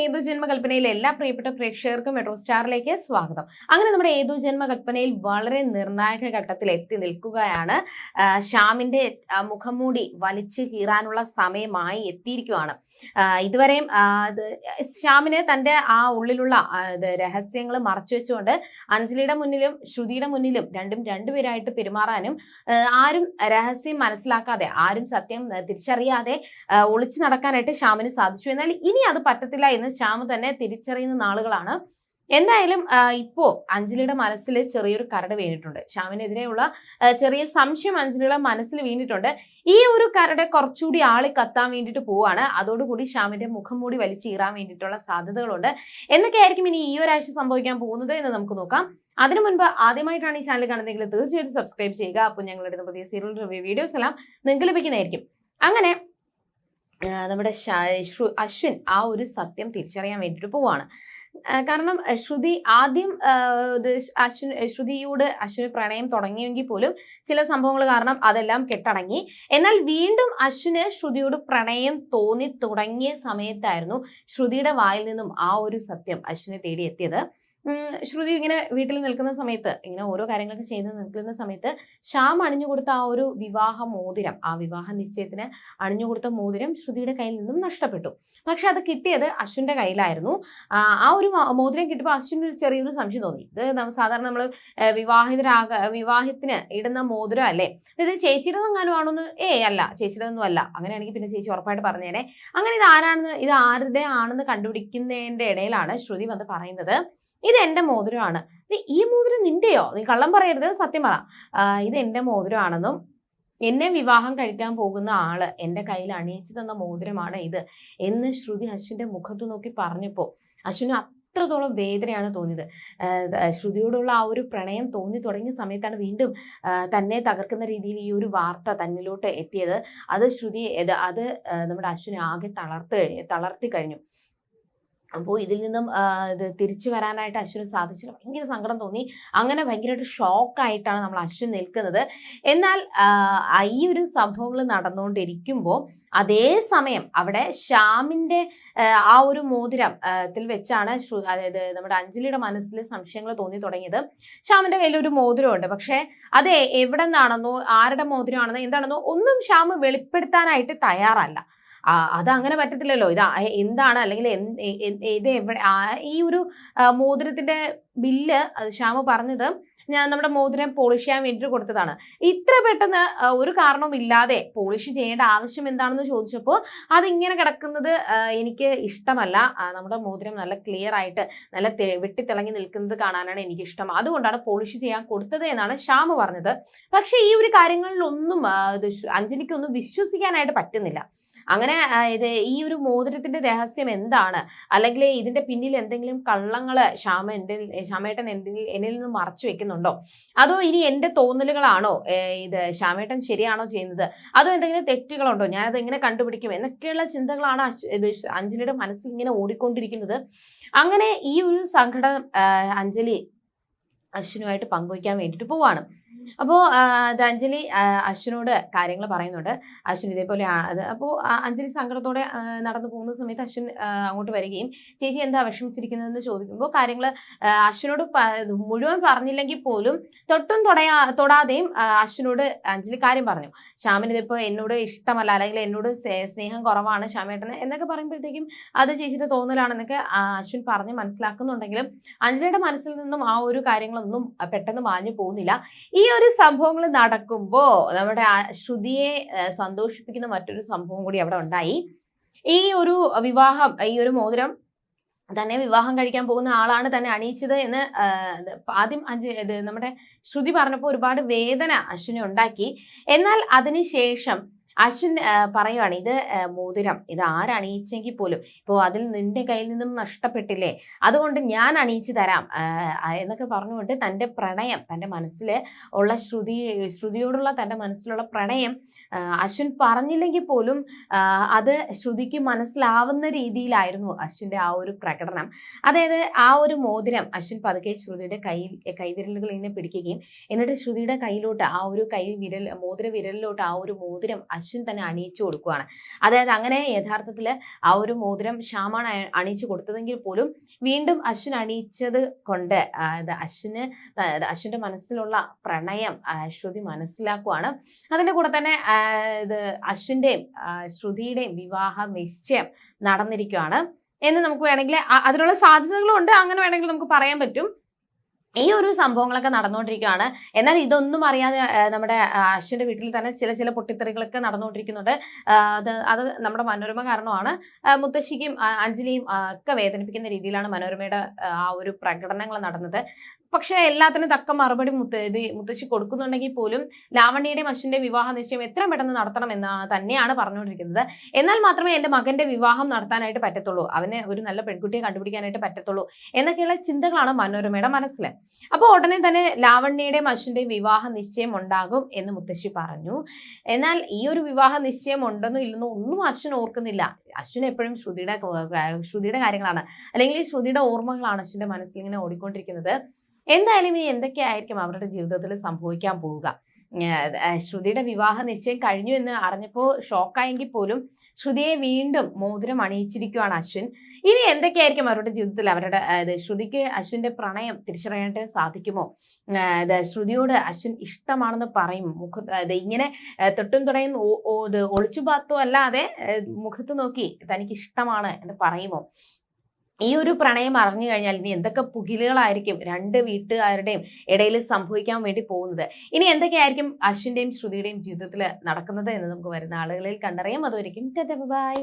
ഏതു ജന്മകൽപ്പനയിലെ എല്ലാ പ്രിയപ്പെട്ട പ്രേക്ഷകർക്കും മെട്രോ സ്റ്റാറിലേക്ക് സ്വാഗതം. അങ്ങനെ നമ്മുടെ ഏതു ജന്മകൽപ്പനയിൽ വളരെ നിർണായക ഘട്ടത്തിൽ എത്തി നിൽക്കുകയാണ്. ശ്യാമിന്റെ മുഖംമൂടി വലിച്ചു കീറാനുള്ള സമയമായി എത്തിയിരിക്കുകയാണ്. ഇതുവരെയും ശ്യാമിന് തന്റെ ആ ഉള്ളിലുള്ള രഹസ്യങ്ങൾ മറച്ചു വെച്ചുകൊണ്ട് അഞ്ജലിയുടെ മുന്നിലും ശ്രുതിയുടെ മുന്നിലും രണ്ടുപേരായിട്ട് പെരുമാറാനും ആരും രഹസ്യം മനസ്സിലാക്കാതെ ആരും സത്യം തിരിച്ചറിയാതെ ഒളിച്ചു നടക്കാനായിട്ട് ശ്യാമിന് സാധിച്ചു. എന്നാൽ ഇനി അത് പറ്റത്തില്ല എന്ന് ശ്യാം തന്നെ തിരിച്ചറിയുന്ന നാളുകളാണ്. എന്തായാലും ഇപ്പോ അഞ്ജലിയുടെ മനസ്സിൽ ചെറിയൊരു കരട് വീണിട്ടുണ്ട്. ശ്യാമിനെതിരെയുള്ള ചെറിയ സംശയം അഞ്ജലിയുടെ മനസ്സിൽ വീണിട്ടുണ്ട്. ഈ ഒരു കരട് കുറച്ചുകൂടി ആളി കത്താൻ വേണ്ടിയിട്ട് പോവാണ്. അതോടുകൂടി ശ്യാമിന്റെ മുഖം മൂടി വലിച്ചീറാൻ വേണ്ടിയിട്ടുള്ള സാധ്യതകളുണ്ട്. എന്തൊക്കെയായിരിക്കും ഇനി ഈ ഒരാഴ്ച സംഭവിക്കാൻ പോകുന്നത് എന്ന് നമുക്ക് നോക്കാം. അതിനു മുൻപ് ആദ്യമായിട്ടാണ് ഈ ചാനൽ കാണുന്നതെങ്കിൽ തീർച്ചയായിട്ടും സബ്സ്ക്രൈബ് ചെയ്യുക. അപ്പോൾ ഞങ്ങളുടെ പുതിയ സീരിയൽ റിവ്യൂ വീഡിയോസ് എല്ലാം നിങ്ങൾക്ക് ലഭിക്കുന്നതായിരിക്കും. അങ്ങനെ നമ്മുടെ അശ്വിൻ ആ ഒരു സത്യം തിരിച്ചറിയാൻ വേണ്ടിയിട്ട് പോവാണ്. കാരണം ശ്രുതി ആദ്യം ശ്രുതിയോട് അശ്വിന് പ്രണയം തുടങ്ങിയെങ്കിൽ പോലും ചില സംഭവങ്ങൾ കാരണം അതെല്ലാം കെട്ടടങ്ങി. എന്നാൽ വീണ്ടും അശ്വിന് ശ്രുതിയോട് പ്രണയം തോന്നി തുടങ്ങിയ സമയത്തായിരുന്നു ശ്രുതിയുടെ വായിൽ നിന്നും ആ ഒരു സത്യം അശ്വിനെ തേടിയെത്തിയത്. ശ്രുതി ഇങ്ങനെ വീട്ടിൽ നിൽക്കുന്ന സമയത്ത് ഇങ്ങനെ ഓരോ കാര്യങ്ങളൊക്കെ ചെയ്ത് നിൽക്കുന്ന സമയത്ത് ശ്യാം അണിഞ്ഞുകൊടുത്ത ആ ഒരു വിവാഹ മോതിരം, ആ വിവാഹ നിശ്ചയത്തിന് അണിഞ്ഞുകൊടുത്ത മോതിരം ശ്രുതിയുടെ കയ്യിൽ നിന്നും നഷ്ടപ്പെട്ടു. പക്ഷെ അത് കിട്ടിയത് അശ്വിന്റെ കയ്യിലായിരുന്നു. ആ ഒരു മോതിരം കിട്ടിയപ്പോൾ അശ്വിന് ചെറിയൊരു സംശയം തോന്നി. ഇത് സാധാരണ നമ്മൾ വിവാഹത്തിന് ഇടുന്ന മോതിരം അല്ലേ, ഇത് ചേച്ചിയുടെ എങ്ങാനും ആണോന്ന്? അല്ല, ചേച്ചിയുടെ ഒന്നും അല്ല. അങ്ങനെയാണെങ്കിൽ പിന്നെ ചേച്ചി ഉറപ്പായിട്ട് പറഞ്ഞേനെ. അങ്ങനെ ഇത് ആരുടെ ആണെന്ന് കണ്ടുപിടിക്കുന്നതിന്റെ ഇടയിലാണ് ശ്രുതി വന്ന് പറയുന്നത്, ഇത് എന്റെ മോതിരമാണ്. ഈ മോതിരം നിന്റെയോ? നീ കള്ളം പറയരുത്, സത്യം പറ. ഇത് എന്റെ മോതിരമാണെന്നും എന്നെ വിവാഹം കഴിക്കാൻ പോകുന്ന ആള് എന്റെ കയ്യിൽ അണിയിച്ചു തന്ന മോതിരമാണ് ഇത് എന്ന് ശ്രുതി അശ്വിന്റെ മുഖത്ത് നോക്കി പറഞ്ഞപ്പോ അശ്വിന് അത്രത്തോളം വേദനയാണ് തോന്നിയത്. ശ്രുതിയോടുള്ള ആ ഒരു പ്രണയം തോന്നി തുടങ്ങിയ സമയത്താണ് വീണ്ടും തന്നെ തകർക്കുന്ന രീതിയിൽ ഈ ഒരു വാർത്ത തന്നിലോട്ട് എത്തിയത്. അത് നമ്മുടെ അശ്വിനെ ആകെ തളർത്തി കഴിഞ്ഞു. അപ്പോൾ ഇതിൽ നിന്നും ഇത് തിരിച്ചു വരാനായിട്ട് അശ്വിന് സാധിച്ചില്ല. ഭയങ്കര സങ്കടം തോന്നി. അങ്ങനെ ഭയങ്കരമായിട്ട് ഷോക്കായിട്ടാണ് നമ്മൾ അശ്വിൻ നിൽക്കുന്നത്. എന്നാൽ ഈ ഒരു സംഭവങ്ങൾ നടന്നുകൊണ്ടിരിക്കുമ്പോൾ അതേ സമയം അവിടെ ശ്യാമിന്റെ ആ ഒരു മോതിരത്തിൽ വെച്ചാണ് അതായത് നമ്മുടെ അഞ്ജലിയുടെ മനസ്സിൽ സംശയങ്ങൾ തോന്നി തുടങ്ങിയത്. ശ്യാമിന്റെ കയ്യിൽ ഒരു മോതിരമുണ്ട്, പക്ഷെ അത് എവിടെ നിന്നാണെന്നോ ആരുടെ മോതിരമാണെന്നോ എന്താണെന്നോ ഒന്നും ശ്യാം വെളിപ്പെടുത്താനായിട്ട് തയ്യാറല്ല. അതങ്ങനെ പറ്റത്തില്ലല്ലോ. ഇത് എന്താണ്, അല്ലെങ്കിൽ ഇത് എവിടെ, ഈ ഒരു മോതിരത്തിന്റെ ബില്ല് ശ്യാം പറഞ്ഞത് ഞാൻ നമ്മുടെ മോതിരം പോളിഷ് ചെയ്യാൻ വേണ്ടിയിട്ട് കൊടുത്തതാണ്. ഇത്ര പെട്ടെന്ന് ഒരു കാരണവും ഇല്ലാതെ പോളിഷ് ചെയ്യേണ്ട ആവശ്യം എന്താണെന്ന് ചോദിച്ചപ്പോൾ അതിങ്ങനെ കിടക്കുന്നത് എനിക്ക് ഇഷ്ടമല്ല. നമ്മുടെ മോതിരം നല്ല ക്ലിയർ ആയിട്ട് നല്ല വെട്ടിത്തിളങ്ങി നിൽക്കുന്നത് കാണാനാണ് എനിക്കിഷ്ടം, അതുകൊണ്ടാണ് പോളിഷ് ചെയ്യാൻ കൊടുത്തത് എന്നാണ് ശ്യാം പറഞ്ഞത്. പക്ഷെ ഈ ഒരു കാര്യങ്ങളിലൊന്നും അഞ്ജലിക്കൊന്നും വിശ്വസിക്കാനായിട്ട് പറ്റുന്നില്ല. അങ്ങനെ ഈ ഒരു മോതിരത്തിന്റെ രഹസ്യം എന്താണ്, അല്ലെങ്കിൽ ഇതിന്റെ പിന്നിൽ എന്തെങ്കിലും കള്ളങ്ങള് ശ്യാമേട്ടൻ എന്നിൽ നിന്ന് മറച്ചു വെക്കുന്നുണ്ടോ, അതോ ഇനി എന്റെ തോന്നലുകളാണോ ഇത് ശ്യാമേട്ടൻ ശരിയാണോ ചെയ്യുന്നത്, അതോ എന്തെങ്കിലും തെറ്റുകളുണ്ടോ, ഞാനത് എങ്ങനെ കണ്ടുപിടിക്കും എന്നൊക്കെയുള്ള ചിന്തകളാണ് അഞ്ജലിയുടെ മനസ്സിൽ ഇങ്ങനെ ഓടിക്കൊണ്ടിരിക്കുന്നത്. അങ്ങനെ ഈ ഒരു സങ്കടം അഞ്ജലി അശ്വിനുമായിട്ട് പങ്കുവയ്ക്കാൻ വേണ്ടിയിട്ട് പോവാണ്. അപ്പോൾ അഞ്ജലി അശ്വിനോട് കാര്യങ്ങൾ പറയുന്നുണ്ട്. അശ്വിൻ ഇതേപോലെ അപ്പോൾ അഞ്ജലി സങ്കടത്തോടെ നടന്നു പോകുന്ന സമയത്ത് അശ്വിൻ അങ്ങോട്ട് വരികയും ചേച്ചി എന്താ വിഷമിച്ചിരിക്കുന്നതെന്ന് ചോദിക്കുമ്പോൾ കാര്യങ്ങൾ അശ്വിനോട് മുഴുവൻ പറഞ്ഞില്ലെങ്കിൽ പോലും തൊടാതെയും അശ്വിനോട് അഞ്ജലി കാര്യം പറഞ്ഞു. ശ്യാമിന് ഇതിപ്പോൾ എന്നോട് ഇഷ്ടമല്ല, അല്ലെങ്കിൽ എന്നോട് സ്നേഹം കുറവാണ് ശ്യാമേട്ടന് എന്നൊക്കെ പറയുമ്പോഴത്തേക്കും അത് ചേച്ചിയുടെ തോന്നലാണെന്നൊക്കെ അശ്വിൻ പറഞ്ഞ് മനസ്സിലാക്കുന്നുണ്ടെങ്കിലും അഞ്ജലിയുടെ മനസ്സിൽ നിന്നും ആ ഒരു കാര്യങ്ങളൊന്നും പെട്ടെന്ന് മാഞ്ഞു പോകുന്നില്ല. ഈ ഒരു സംഭവങ്ങൾ നടക്കുമ്പോ നമ്മുടെ ശ്രുതിയെ സന്തോഷിപ്പിക്കുന്ന മറ്റൊരു സംഭവം കൂടി അവിടെ ഉണ്ടായി. ഈ ഒരു മോതിരം തന്നെ വിവാഹം കഴിക്കാൻ പോകുന്ന ആളാണ് തന്നെ അണിയിച്ചത് എന്ന് ആദ്യം നമ്മുടെ ശ്രുതി പറഞ്ഞപ്പോൾ ഒരുപാട് വേദന അശ്വിനെ ഉണ്ടാക്കി. എന്നാൽ അതിനുശേഷം അശ്വിൻ പറയുവാണ്, ഇത് മോതിരം ഇത് ആരണിയിച്ചെങ്കിൽ പോലും ഇപ്പോൾ അതിൽ നിന്റെ കയ്യിൽ നിന്നും നഷ്ടപ്പെട്ടില്ലേ, അതുകൊണ്ട് ഞാൻ അണിയിച്ചു തരാം എന്നൊക്കെ പറഞ്ഞുകൊണ്ട് തൻ്റെ പ്രണയം, തൻ്റെ മനസ്സിൽ ഉള്ള ശ്രുതിയോടുള്ള തൻ്റെ മനസ്സിലുള്ള പ്രണയം അശ്വിൻ പറഞ്ഞില്ലെങ്കിൽ പോലും അത് ശ്രുതിക്ക് മനസ്സിലാവുന്ന രീതിയിലായിരുന്നു അശ്വിൻ്റെ ആ ഒരു പ്രകടനം. അതായത് ആ ഒരു മോതിരം അശ്വിൻ പതുക്കെ ശ്രുതിയുടെ കൈവിരലുകൾ ഇങ്ങനെ പിടിക്കുകയും എന്നിട്ട് ശ്രുതിയുടെ കയ്യിലോട്ട് ആ ഒരു മോതിര വിരലിലോട്ട് ആ ഒരു മോതിരം അശ്വിൻ തന്നെ അണിയിച്ചു കൊടുക്കുകയാണ്. അതായത് അങ്ങനെ യഥാർത്ഥത്തിൽ ആ ഒരു മോതിരം ശ്യാമാണ് അണിയിച്ചു കൊടുത്തതെങ്കിൽ പോലും വീണ്ടും അശ്വിൻ അണിയിച്ചത് കൊണ്ട് അശ്വിന്റെ മനസ്സിലുള്ള പ്രണയം ശ്രുതി മനസ്സിലാക്കുവാണ്. അതിന്റെ കൂടെ തന്നെ ഇത് അശ്വിന്റെയും ശ്രുതിയുടെയും വിവാഹ നിശ്ചയം നടന്നിരിക്കുകയാണ് എന്ന് നമുക്ക് വേണമെങ്കിൽ അതിനുള്ള സാധ്യതകളും ഉണ്ട്, അങ്ങനെ വേണമെങ്കിൽ നമുക്ക് പറയാൻ പറ്റും. ഈ ഒരു സംഭവങ്ങളൊക്കെ നടന്നുകൊണ്ടിരിക്കുകയാണ്. എന്നാൽ ഇതൊന്നും അറിയാതെ നമ്മുടെ അശ്വിന്റെ വീട്ടിൽ തന്നെ ചില പൊട്ടിത്തെറികളൊക്കെ നടന്നുകൊണ്ടിരിക്കുന്നുണ്ട്. അത് നമ്മുടെ മനോരമ കാരണമാണ്. മുത്തശ്ശിക്കും അഞ്ജലിയും ഒക്കെ വേദനിപ്പിക്കുന്ന രീതിയിലാണ് മനോരമയുടെ ആ ഒരു പ്രകടനങ്ങൾ നടന്നത്. പക്ഷെ എല്ലാത്തിനും തക്ക മറുപടി മുത്തശ്ശി കൊടുക്കുന്നുണ്ടെങ്കിൽ പോലും ലാവണ്യയുടെയും അശ്വിന്റെ വിവാഹ നിശ്ചയം എത്രയും പെട്ടെന്ന് നടത്തണം എന്ന് തന്നെയാണ് പറഞ്ഞുകൊണ്ടിരിക്കുന്നത്. എന്നാൽ മാത്രമേ എന്റെ മകന്റെ വിവാഹം നടത്താനായിട്ട് പറ്റത്തുള്ളൂ, അവന് ഒരു നല്ല പെൺകുട്ടിയെ കണ്ടുപിടിക്കാനായിട്ട് പറ്റത്തുള്ളൂ എന്നൊക്കെയുള്ള ചിന്തകളാണ് മനോരമയുടെ മനസ്സിൽ. അപ്പോൾ ഉടനെ തന്നെ ലാവണ്യയുടെയും അശ്വിന്റെയും വിവാഹ നിശ്ചയം ഉണ്ടാകും എന്ന് മുത്തശ്ശി പറഞ്ഞു. എന്നാൽ ഈ ഒരു വിവാഹ നിശ്ചയം ഉണ്ടെന്നോ ഇല്ലെന്നോ ഒന്നും അശ്വിൻ ഓർക്കുന്നില്ല. അശ്വിൻ എപ്പോഴും ശ്രുതിയുടെ കാര്യങ്ങളാണ്, അല്ലെങ്കിൽ ശ്രുതിയുടെ ഓർമ്മകളാണ് അശ്വിന്റെ മനസ്സിൽ ഇങ്ങനെ ഓടിക്കൊണ്ടിരിക്കുന്നത്. എന്തായാലും ഇനി എന്തൊക്കെയായിരിക്കും അവരുടെ ജീവിതത്തിൽ സംഭവിക്കാൻ പോവുക. ശ്രുതിയുടെ വിവാഹ നിശ്ചയം കഴിഞ്ഞു എന്ന് അറിഞ്ഞപ്പോൾ ഷോക്കായെങ്കിൽ പോലും ശ്രുതിയെ വീണ്ടും മോതിരം അണിയിച്ചിരിക്കുകയാണ് അശ്വിൻ. ഇനി എന്തൊക്കെയായിരിക്കും അവരുടെ ജീവിതത്തിൽ ശ്രുതിക്ക് അശ്വിന്റെ പ്രണയം തിരിച്ചറിയാനായിട്ട് സാധിക്കുമോ? ശ്രുതിയോട് അശ്വിൻ ഇഷ്ടമാണെന്ന് പറയും, ഇങ്ങനെ തൊട്ടും തുടയും ഒളിച്ചു പാത്തോ അല്ലാതെ മുഖത്ത് നോക്കി തനിക്ക് ഇഷ്ടമാണ് എന്ന് പറയുമോ? ഈ ഒരു പ്രണയം അറിഞ്ഞു കഴിഞ്ഞാൽ ഇനി എന്തൊക്കെ പുകിലുകളായിരിക്കും രണ്ട് വീട്ടുകാരുടെയും ഇടയിൽ സംഭവിക്കാൻ വേണ്ടി പോകുന്നത്? ഇനി എന്തൊക്കെയായിരിക്കും അശ്വിന്റെയും ശ്രുതിയുടെയും ജീവിതത്തിൽ നടക്കുന്നത് എന്ന് നമുക്ക് വരുന്ന ആളുകളിൽ കണ്ടറിയാം. അതുവരെയും ബൈ.